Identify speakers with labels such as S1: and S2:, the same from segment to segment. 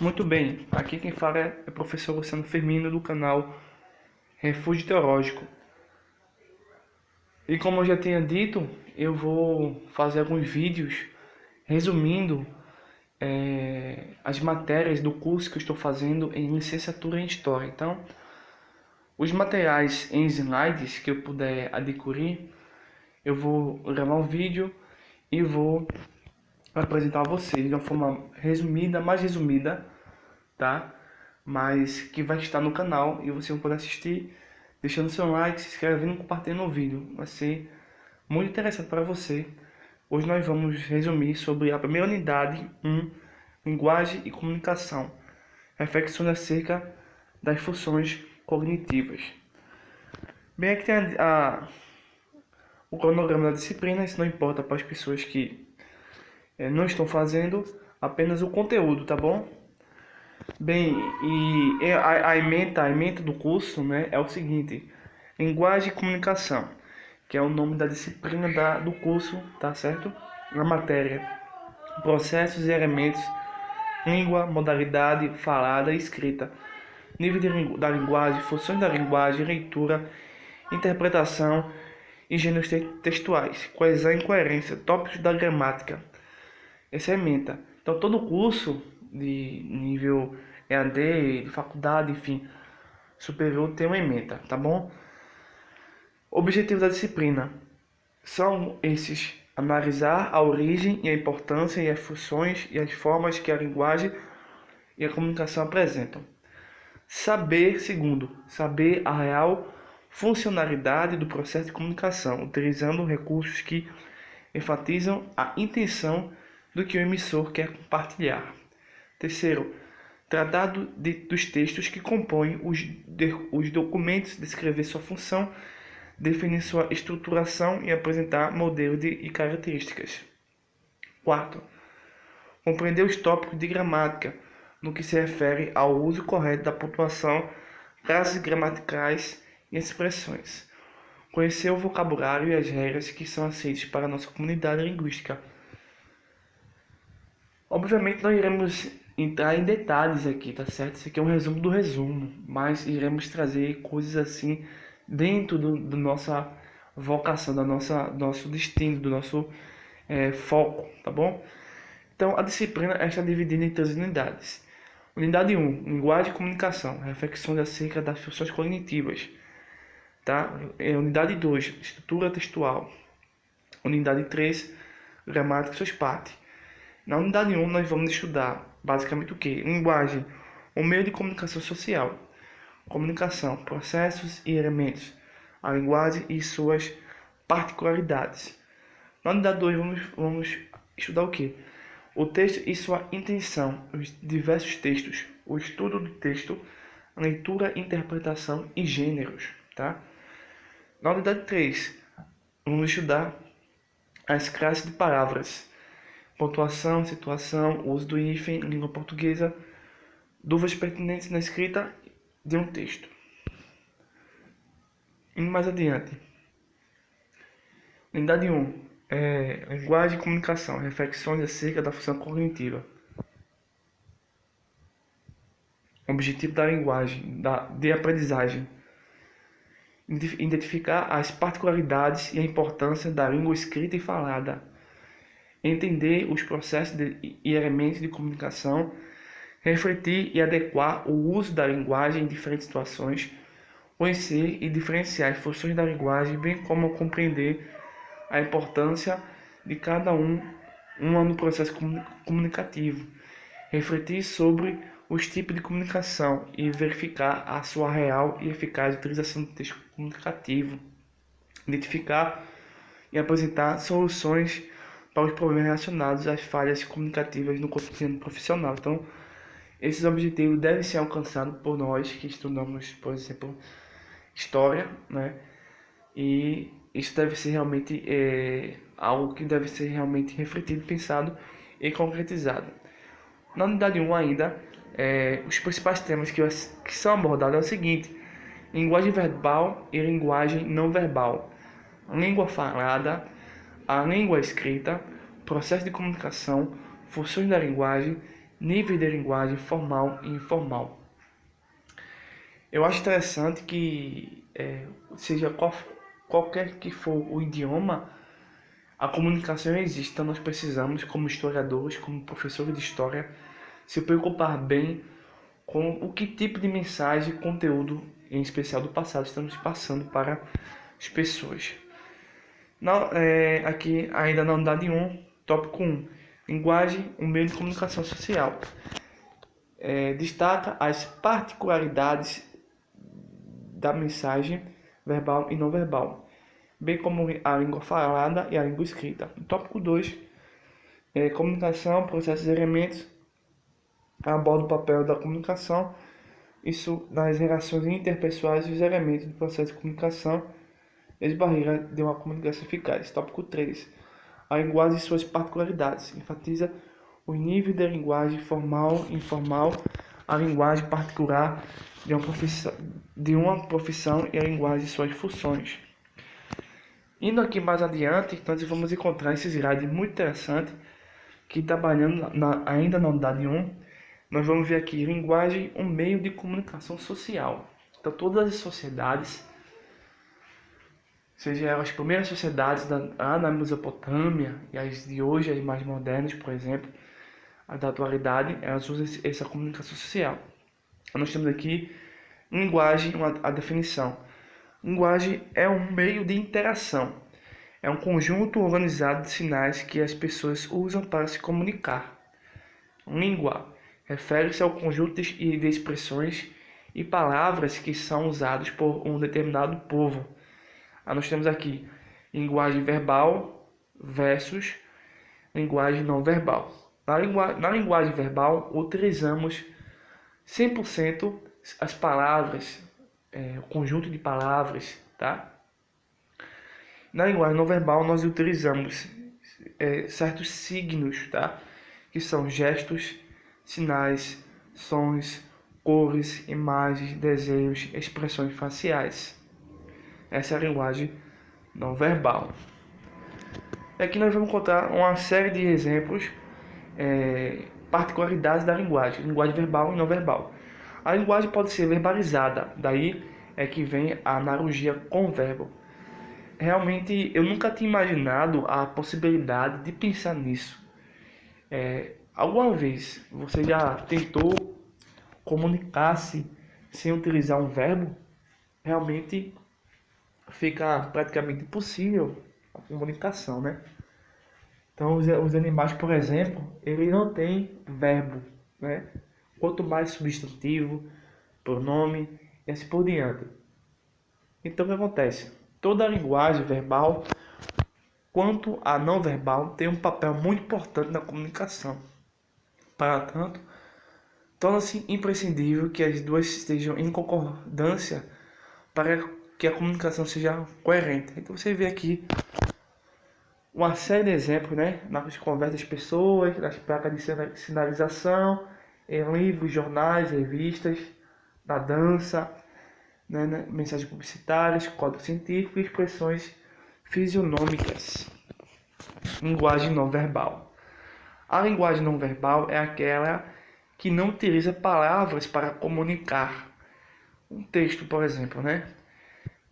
S1: Muito bem, aqui quem fala é o professor Luciano Firmino do canal Refúgio Teológico. E como eu já tinha dito, eu vou fazer alguns vídeos resumindo as matérias do curso que eu estou fazendo em licenciatura em História. Então, os materiais em slides que eu puder adquirir, eu vou gravar um vídeo e vou apresentar a vocês de uma forma resumida, mais resumida, tá? Mas que vai estar no canal e você vai poder assistir deixando seu like, se inscrevendo e compartilhando o vídeo. Vai ser muito interessante para você. Hoje nós vamos resumir sobre a primeira unidade 1, linguagem e comunicação, reflexões acerca das funções cognitivas. Bem, aqui tem o cronograma da disciplina. Isso não importa para as pessoas que não estão fazendo, apenas o conteúdo, tá bom? Bem, e a ementa do curso, né, é o seguinte: linguagem e comunicação, que é o nome da disciplina do curso, tá certo? Na matéria, processos e elementos, língua, modalidade, falada e escrita, nível da linguagem, funções da linguagem, leitura, interpretação e gêneros textuais, coesão e coerência, tópicos da gramática. Essa é a ementa. Então, todo curso de nível EAD, de faculdade, enfim, superior tem uma ementa, tá bom? Objetivos da disciplina são esses: analisar a origem e a importância e as funções e as formas que a linguagem e a comunicação apresentam. Saber a real funcionalidade do processo de comunicação, utilizando recursos que enfatizam a intenção do que o emissor quer compartilhar. Terceiro, tratar dos textos que compõem os documentos, descrever sua função, definir sua estruturação e apresentar modelos e características. Quarto, compreender os tópicos de gramática, no que se refere ao uso correto da pontuação, frases gramaticais e expressões. Conhecer o vocabulário e as regras que são aceitas para a nossa comunidade linguística. Obviamente não iremos entrar em detalhes aqui, tá certo? Isso aqui é um resumo do resumo, mas iremos trazer coisas assim dentro do nossa vocação, do nosso destino, do nosso foco, tá bom? Então a disciplina está dividida em 3 unidades. Unidade 1, linguagem e comunicação, reflexões acerca das funções cognitivas, tá? Unidade 2, estrutura textual. Unidade 3, gramática e suas partes. Na unidade 1, nós vamos estudar basicamente o que? Linguagem, o meio de comunicação social. Comunicação, processos e elementos. A linguagem e suas particularidades. Na unidade 2, vamos estudar o que? O texto e sua intenção, os diversos textos, o estudo do texto, leitura, interpretação e gêneros. Tá? Na unidade 3, vamos estudar as classes de palavras. Pontuação, situação, uso do hífen, língua portuguesa, dúvidas pertinentes na escrita de um texto. Indo mais adiante. Unidade 1. Linguagem e comunicação. Reflexões acerca da função cognitiva. Objetivo da linguagem, de aprendizagem. Identificar as particularidades e a importância da língua escrita e falada. Entender os processos e elementos de comunicação, refletir e adequar o uso da linguagem em diferentes situações, conhecer e diferenciar as funções da linguagem, bem como compreender a importância de cada uma no processo comunicativo, refletir sobre os tipos de comunicação e verificar a sua real e eficaz utilização do texto comunicativo, identificar e apresentar soluções para os problemas relacionados às falhas comunicativas no cotidiano profissional. Então, esses objetivos devem ser alcançados por nós que estudamos, por exemplo, história, né? E isso deve ser realmente algo que deve ser realmente refletido, pensado e concretizado. Na unidade 1 ainda, os principais temas que são abordados é o seguinte: linguagem verbal e linguagem não verbal, língua falada, a língua escrita, processo de comunicação, funções da linguagem, níveis de linguagem formal e informal. Eu acho interessante que, seja qualquer que for o idioma, a comunicação existe, então nós precisamos, como historiadores, como professores de história, se preocupar bem com o que tipo de mensagem e conteúdo, em especial do passado, estamos passando para as pessoas. Aqui, ainda na unidade 1, tópico 1, linguagem, um meio de comunicação social. Destaca as particularidades da mensagem verbal e não verbal, bem como a língua falada e a língua escrita. No tópico 2, comunicação, processos e elementos, aborda o papel da comunicação, isso nas relações interpessoais e os elementos do processo de comunicação e as barreiras de uma comunicação eficaz. Tópico 3, a linguagem e suas particularidades, enfatiza os níveis da linguagem formal e informal, a linguagem particular de uma profissão e a linguagem e suas funções. Indo aqui mais adiante, nós vamos encontrar esse slide muito interessante, que trabalhando ainda na unidade 1, nós vamos ver aqui linguagem, um meio de comunicação social. Então, todas as sociedades, seja as primeiras sociedades lá na Mesopotâmia e as de hoje, as mais modernas, por exemplo, a da atualidade, elas usam essa comunicação social. Nós temos aqui linguagem, a definição. Linguagem é um meio de interação. É um conjunto organizado de sinais que as pessoas usam para se comunicar. Língua refere-se ao conjunto de expressões e palavras que são usadas por um determinado povo. Nós temos aqui linguagem verbal versus linguagem não verbal. Na linguagem verbal, utilizamos 100% as palavras, o conjunto de palavras, tá? Na linguagem não verbal, nós utilizamos certos signos, tá? Que são gestos, sinais, sons, cores, imagens, desenhos, expressões faciais. Essa é a linguagem não verbal. Aqui nós vamos encontrar uma série de exemplos, particularidades da linguagem verbal e não verbal. A linguagem pode ser verbalizada, daí é que vem a analogia com o verbo. Realmente, eu nunca tinha imaginado a possibilidade de pensar nisso. Alguma vez você já tentou comunicar-se sem utilizar um verbo? Realmente fica praticamente impossível a comunicação, né? Então, os animais, por exemplo, ele não tem verbo, né? Quanto mais substantivo, pronome e assim por diante. Então, o que acontece? Toda a linguagem verbal, quanto a não verbal, tem um papel muito importante na comunicação. Para tanto, torna-se imprescindível que as duas estejam em concordância para que a comunicação seja coerente. Então, você vê aqui uma série de exemplos, né, nas conversas das pessoas, nas placas de sinalização, em livros, jornais, revistas, na dança, né, mensagens publicitárias, código científico e expressões fisionômicas. Linguagem não verbal. A linguagem não verbal é aquela que não utiliza palavras para comunicar. Um texto, por exemplo, né?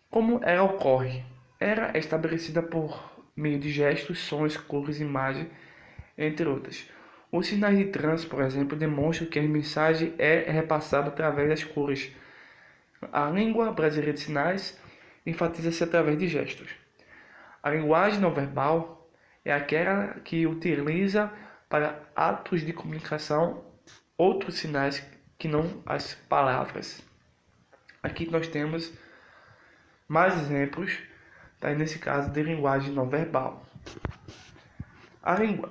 S1: Como ela ocorre? Ela é estabelecida por meio de gestos, sons, cores, imagens, entre outras. Os sinais de trânsito, por exemplo, demonstram que a mensagem é repassada através das cores. A língua brasileira de sinais enfatiza-se através de gestos. A linguagem não verbal é aquela que utiliza para atos de comunicação outros sinais que não as palavras. Aqui nós temos mais exemplos, tá? Nesse caso, de linguagem não verbal.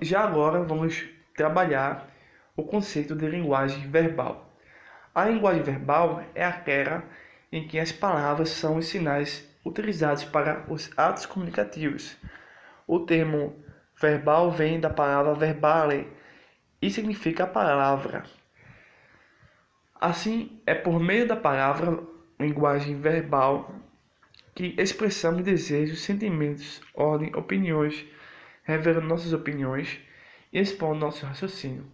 S1: Já agora vamos trabalhar o conceito de linguagem verbal. A linguagem verbal é aquela em que as palavras são os sinais utilizados para os atos comunicativos. O termo verbal vem da palavra verbale e significa a palavra. Assim, é por meio da palavra, linguagem verbal, que expressamos desejos, sentimentos, ordem, opiniões, revelando nossas opiniões e expondo nosso raciocínio.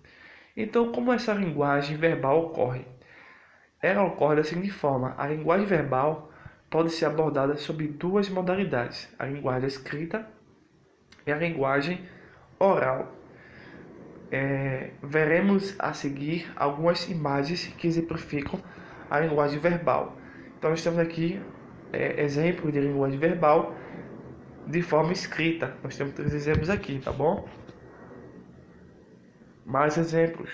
S1: Então, como essa linguagem verbal ocorre? Ela ocorre da seguinte forma: a linguagem verbal pode ser abordada sob duas modalidades, a linguagem escrita e a linguagem oral. Veremos a seguir algumas imagens que exemplificam a linguagem verbal. Então, nós temos aqui exemplos de linguagem verbal de forma escrita. Nós temos 3 exemplos aqui, tá bom? Mais exemplos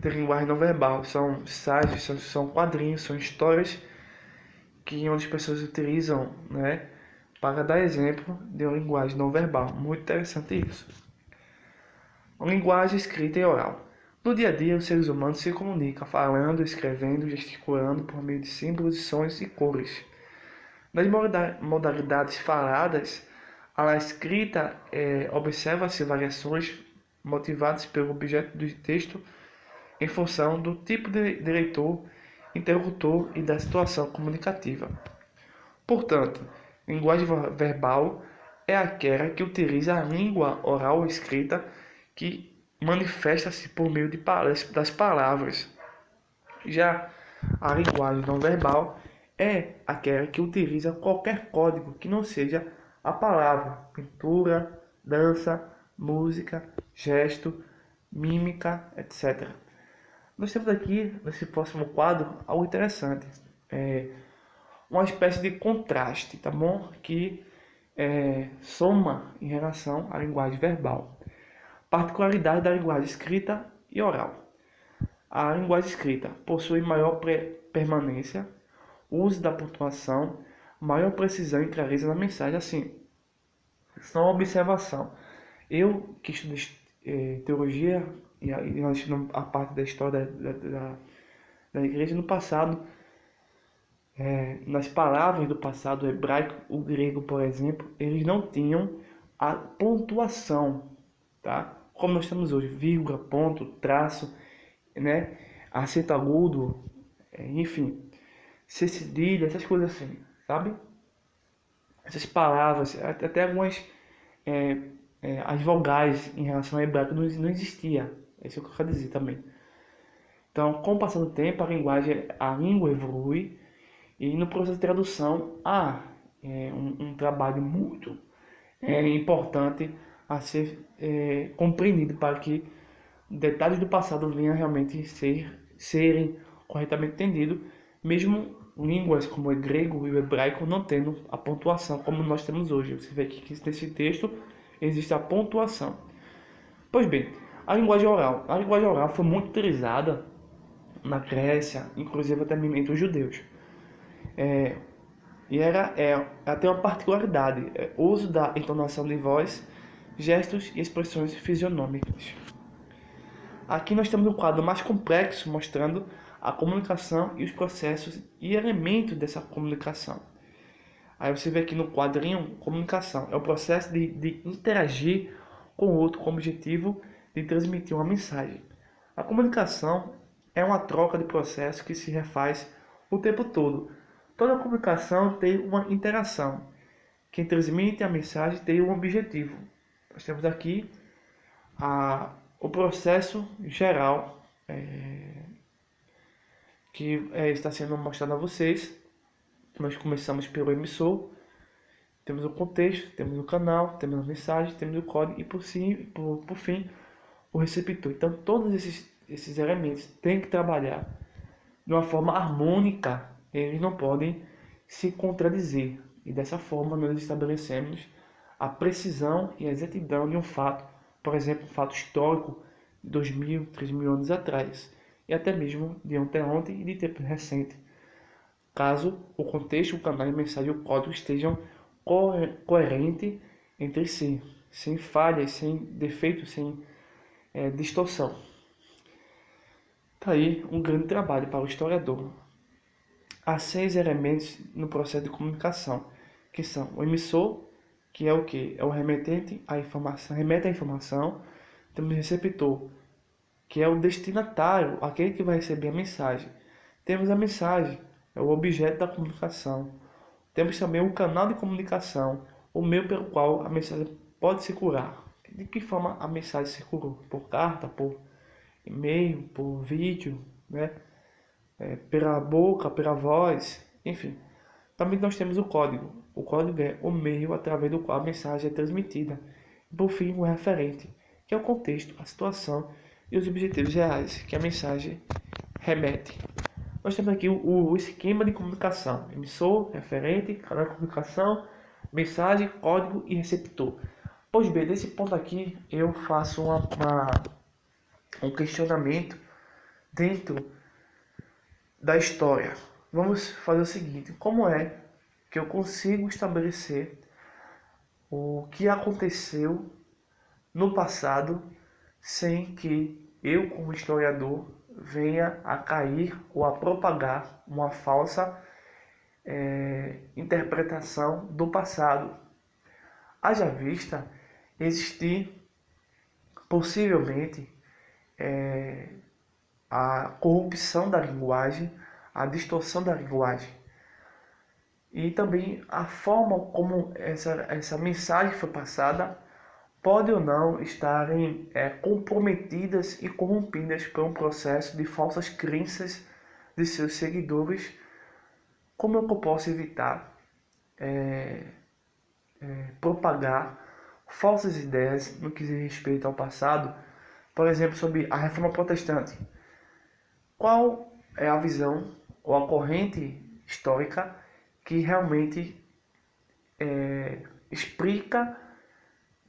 S1: de linguagem não verbal são ensaios, são quadrinhos, são histórias que onde as pessoas utilizam, né, para dar exemplo de uma linguagem não verbal. Muito interessante isso. Uma linguagem escrita e oral. No dia a dia, os seres humanos se comunicam falando, escrevendo, gesticulando por meio de símbolos, sons e cores. Nas modalidades faladas, a escrita observa-se variações motivadas pelo objeto do texto em função do tipo de leitor, interlocutor e da situação comunicativa. Portanto, linguagem verbal é aquela que utiliza a língua oral ou escrita que manifesta-se por meio das palavras. Já a linguagem não verbal é aquela que utiliza qualquer código que não seja a palavra, pintura, dança, música, gesto, mímica, etc. Nós temos aqui, nesse próximo quadro, algo interessante. Uma espécie de contraste, tá bom? Que soma em relação à linguagem verbal. Particularidade da linguagem escrita e oral. A linguagem escrita possui maior permanência, uso da pontuação, maior precisão e clareza na mensagem. Assim, só uma observação. Eu que estudo teologia e nós estudamos a parte da história da igreja no passado, nas palavras do passado, o hebraico, o grego, por exemplo, eles não tinham a pontuação, tá? Como nós temos hoje, vírgula, ponto, traço, né? Acento agudo, enfim, C cedilha, essas coisas assim, sabe? Essas palavras, até algumas as vogais em relação ao hebraico não existia. É isso que eu quero dizer também. Então, com o passar do tempo, a língua evolui e no processo de tradução há um trabalho muito importante a ser compreendido para que detalhes do passado venham realmente serem corretamente entendidos, mesmo línguas como o grego e o hebraico não tendo a pontuação como nós temos hoje. Você vê que nesse texto existe a pontuação. Pois bem, a linguagem oral. A linguagem oral foi muito utilizada na Grécia, inclusive até mesmo entre os judeus. E ela tem uma particularidade, o uso da entonação de voz, gestos e expressões fisionômicas. Aqui nós temos um quadro mais complexo mostrando a comunicação e os processos e elementos dessa comunicação. Aí você vê aqui no quadrinho, comunicação é o processo de interagir com o outro com o objetivo de transmitir uma mensagem. A comunicação é uma troca de processo que se refaz o tempo todo. Toda comunicação tem uma interação. Quem transmite a mensagem tem um objetivo. Nós temos aqui o processo geral que está sendo mostrado a vocês. Nós começamos pelo emissor, temos o contexto, temos o canal, temos a mensagem, temos o código e por fim o receptor. Então todos esses elementos têm que trabalhar de uma forma harmônica, eles não podem se contradizer. E dessa forma nós estabelecemos a precisão e a exatidão de um fato, por exemplo, um fato histórico de 2.000, 3.000 anos atrás, e até mesmo de ontem e de tempo recente, caso o contexto, o canal, a mensagem e o código estejam coerentes entre si, sem falhas, sem defeitos, sem distorção. Está aí um grande trabalho para o historiador. Há 6 elementos no processo de comunicação, que são o emissor, que é o que? É o remetente à informação, remete a informação. Temos o receptor, que é o destinatário, aquele que vai receber a mensagem. Temos a mensagem, é o objeto da comunicação. Temos também o canal de comunicação, o meio pelo qual a mensagem pode circular. De que forma a mensagem circulou? Por carta, por e-mail, por vídeo, né? Pela boca, pela voz, enfim. Também nós temos o código. O código é o meio através do qual a mensagem é transmitida. E por fim, o referente, que é o contexto, a situação e os objetivos reais que a mensagem remete. Nós temos aqui o esquema de comunicação: emissor, referente, canal de comunicação, mensagem, código e receptor. Pois bem, nesse ponto aqui eu faço um questionamento dentro da história. Vamos fazer o seguinte: como é que eu consigo estabelecer o que aconteceu no passado sem que eu, como historiador, venha a cair ou a propagar uma falsa interpretação do passado? Haja vista existir possivelmente a corrupção da linguagem, a distorção da linguagem e também a forma como essa mensagem foi passada pode ou não estarem comprometidas e corrompidas por um processo de falsas crenças de seus seguidores. Como é que eu posso evitar propagar falsas ideias no que diz respeito ao passado, por exemplo, sobre a Reforma Protestante? Qual é a visão ou a corrente histórica que realmente explica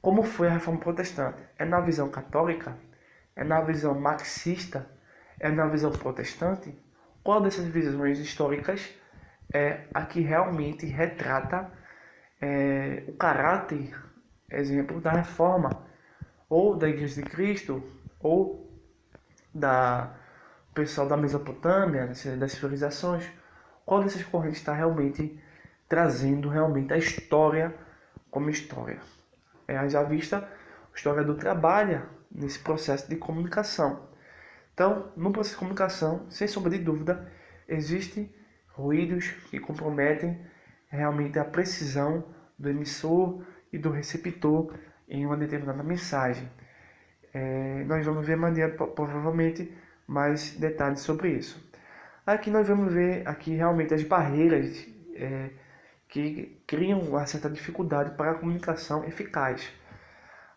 S1: como foi a Reforma Protestante? É na visão católica? É na visão marxista? É na visão protestante? Qual dessas visões históricas é a que realmente retrata o caráter, exemplo, da Reforma, ou da Igreja de Cristo, ou da pessoal da Mesopotâmia, das civilizações? Qual dessas correntes está realmente trazendo realmente a história como história? Já vista, o historiador trabalha nesse processo de comunicação. Então, no processo de comunicação, sem sombra de dúvida, existem ruídos que comprometem realmente a precisão do emissor e do receptor em uma determinada mensagem. Nós vamos ver provavelmente mais detalhes sobre isso. Aqui nós vamos ver aqui realmente as barreiras que criam uma certa dificuldade para a comunicação eficaz.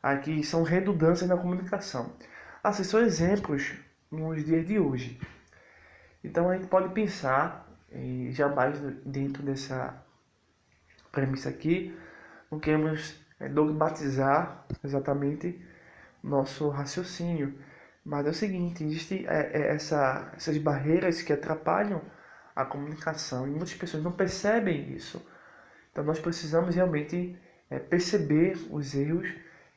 S1: Aqui são redundâncias na comunicação. Assim, são exemplos nos dias de hoje. Então a gente pode pensar, jamais dentro dessa premissa aqui, não queremos dogmatizar exatamente nosso raciocínio, mas é o seguinte: existem essas barreiras que atrapalham a comunicação e muitas pessoas não percebem isso. Então nós precisamos realmente perceber os erros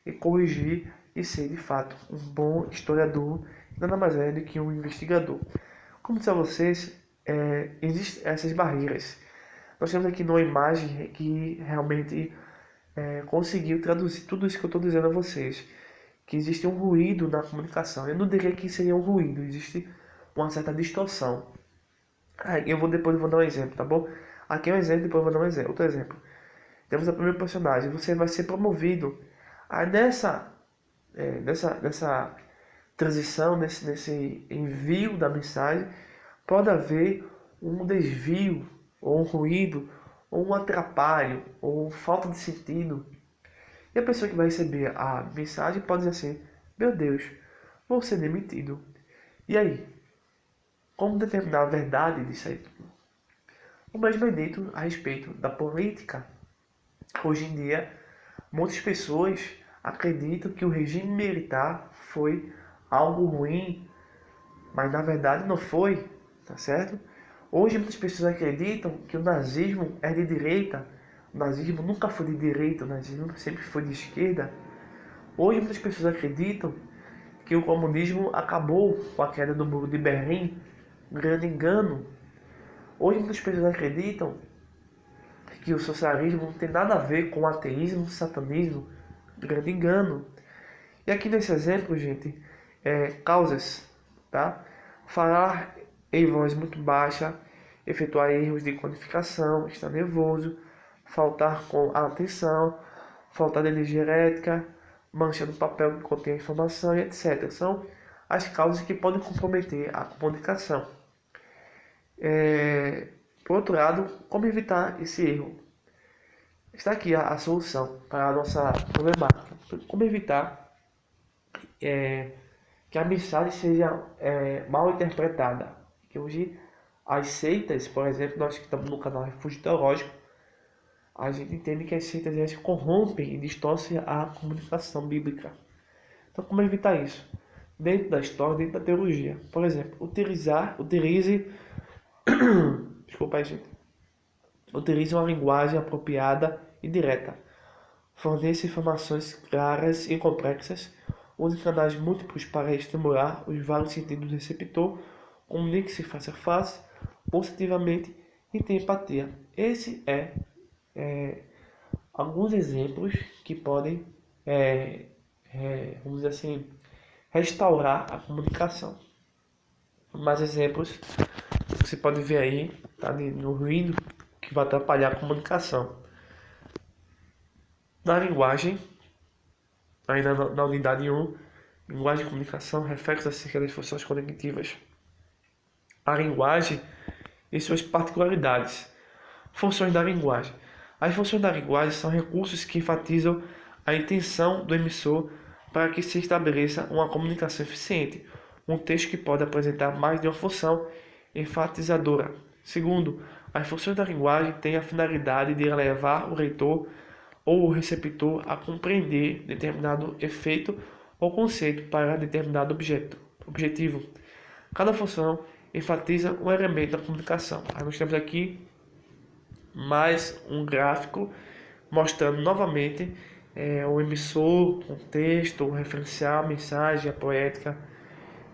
S1: e corrigir e ser de fato um bom historiador, nada mais é do que um investigador. Como disse a vocês, existem essas barreiras. Nós temos aqui uma imagem que realmente conseguiu traduzir tudo isso que eu estou dizendo a vocês, que existe um ruído na comunicação. Eu não diria que seria um ruído, existe uma certa distorção. Depois eu vou dar um exemplo, tá bom? Aqui é um exemplo, depois eu vou dar um exemplo. Outro exemplo. Temos a primeira personagem. Você vai ser promovido. Aí nessa transição, nesse envio da mensagem, pode haver um desvio, ou um ruído, ou um atrapalho, ou falta de sentido. E a pessoa que vai receber a mensagem pode dizer assim: meu Deus, vou ser demitido. E aí? Como determinar a verdade disso aí? O mesmo é dito a respeito da política. Hoje em dia, muitas pessoas acreditam que o regime militar foi algo ruim, mas na verdade não foi, tá certo? Hoje muitas pessoas acreditam que o nazismo é de direita. O nazismo nunca foi de direita, o nazismo sempre foi de esquerda. Hoje muitas pessoas acreditam que o comunismo acabou com a queda do muro de Berlim. Um grande engano. Hoje muitas pessoas acreditam que o socialismo não tem nada a ver com o ateísmo, o satanismo. Um grande engano. E aqui nesse exemplo, gente, causas, tá? Falar em voz muito baixa, efetuar erros de codificação, estar nervoso, faltar com a atenção, faltar de energia elétrica, mancha no papel que contém a informação e etc. São
S2: as causas que podem comprometer a comunicação. Por outro lado, como evitar esse erro? Está aqui a solução para a nossa problemática. Como evitar que a mensagem seja mal interpretada? Que hoje as seitas, por exemplo, nós que estamos no canal Refúgio Teológico, a gente entende que as seitas elas corrompem e distorcem a comunicação bíblica. Então, como evitar isso? Dentro da história, dentro da teologia. Por exemplo, utilize desculpa aí, gente. Utilize uma linguagem apropriada e direta. Forneça informações claras e complexas. Use canais múltiplos para estimular os vários sentidos do receptor. Comunique-se face a face, positivamente e tenha empatia. Esse alguns exemplos que podem, vamos dizer assim, restaurar a comunicação. Mais exemplos você pode ver aí, tá, no ruído que vai atrapalhar a comunicação. Na linguagem, ainda na unidade 1, linguagem e comunicação, reflexos acerca das funções cognitivas. A linguagem e suas particularidades. Funções da linguagem. As funções da linguagem são recursos que enfatizam a intenção do emissor para que se estabeleça uma comunicação eficiente. Um texto que pode apresentar mais de uma função enfatizadora. Segundo, as funções da linguagem têm a finalidade de levar o leitor ou o receptor a compreender determinado efeito ou conceito para determinado objetivo. Cada função enfatiza um elemento da comunicação. Aí nós temos aqui mais um gráfico mostrando novamente o emissor, o contexto, o referencial, a mensagem, a poética,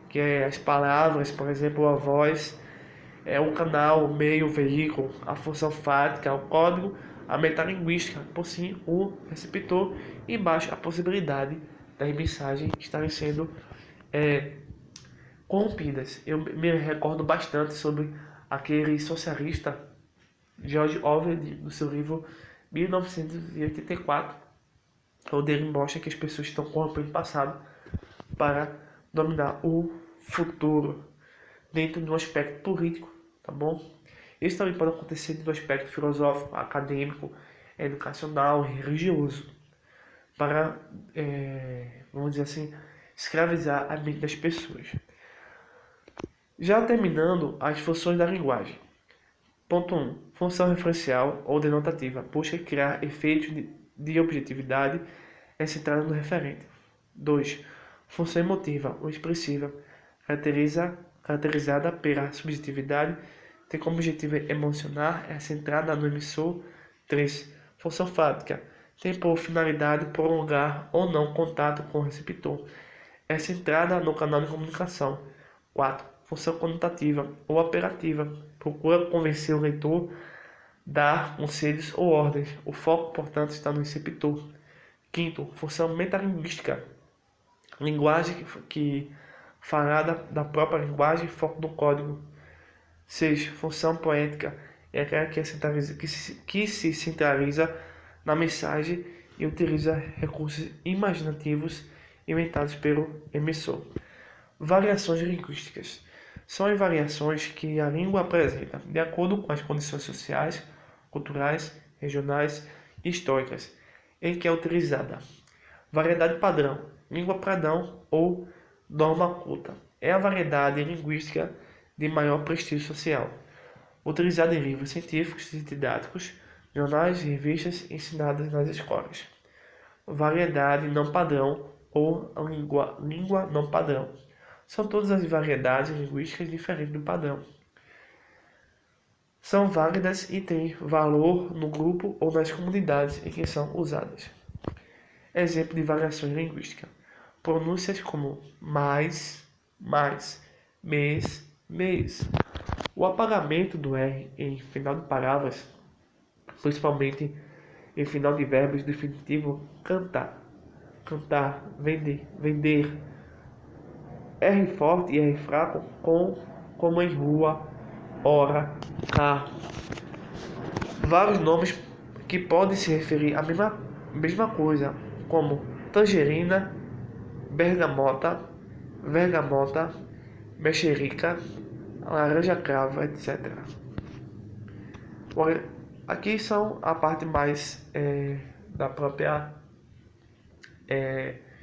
S2: que é as palavras, por exemplo, a voz, o canal, o meio, o veículo, a função fática, o código, a metalinguística, por sim, o receptor, e embaixo a possibilidade das mensagens estarem sendo corrompidas. Eu me recordo bastante sobre aquele socialista George Orwell, do seu livro 1984, onde ele mostra que as pessoas estão corrompendo o passado para dominar o futuro dentro de um aspecto político, tá bom? Isso também pode acontecer no aspecto filosófico, acadêmico, educacional, religioso, para, vamos dizer assim, escravizar a mente das pessoas. Já terminando as funções da linguagem. Ponto 1. Função referencial ou denotativa. Busca criar efeitos de objetividade centrada no referente. 2. Função emotiva ou expressiva. Caracterizada pela subjetividade, tem como objetivo emocionar, é centrada no emissor. 3. Função fática. Tem por finalidade prolongar ou não contato com o receptor. É centrada no canal de comunicação. 4. Função conotativa ou apelativa. Procura convencer o leitor, dar conselhos ou ordens. O foco, portanto, está no receptor. 5. Função metalinguística. Linguagem que fará da própria linguagem foco no código. 6. Função poética. É aquela que se centraliza na mensagem e utiliza recursos imaginativos inventados pelo emissor. Variações linguísticas. São as variações que a língua apresenta, de acordo com as condições sociais, culturais, regionais e históricas em que é utilizada. Variedade padrão, língua padrão ou norma culta. É a variedade linguística de maior prestígio social, utilizada em livros científicos e didáticos, jornais e revistas ensinadas nas escolas. Variedade não padrão ou língua não padrão. São todas as variedades linguísticas diferentes do padrão. São válidas e têm valor no grupo ou nas comunidades em que são usadas. Exemplo de variações linguísticas. Pronúncias como mais, mês, mês. O apagamento do R em final de palavras, principalmente em final de verbos definitivo, cantar, vender. R forte e R fraco, como em rua, hora, carro. Vários nomes que podem se referir à mesma coisa, como tangerina, bergamota, bergamota, mexerica, laranja cravo, etc. Bom, aqui são a parte mais da própria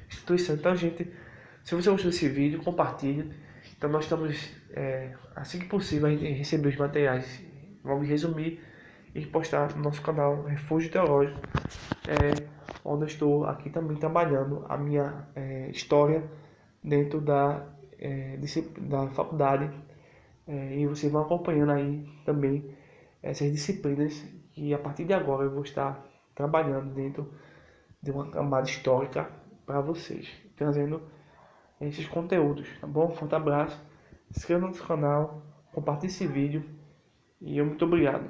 S2: instituição. Então, gente, se você gostou desse vídeo, compartilhe. Então, nós estamos, assim que possível, a gente receber os materiais. Vamos resumir e postar no nosso canal Refúgio Teológico, onde eu estou aqui também trabalhando a minha história dentro da faculdade. E vocês vão acompanhando aí também essas disciplinas que a partir de agora eu vou estar trabalhando dentro de uma camada histórica para vocês, trazendo esses conteúdos, tá bom? Forte abraço, se inscreva no nosso canal, compartilhe esse vídeo e muito obrigado.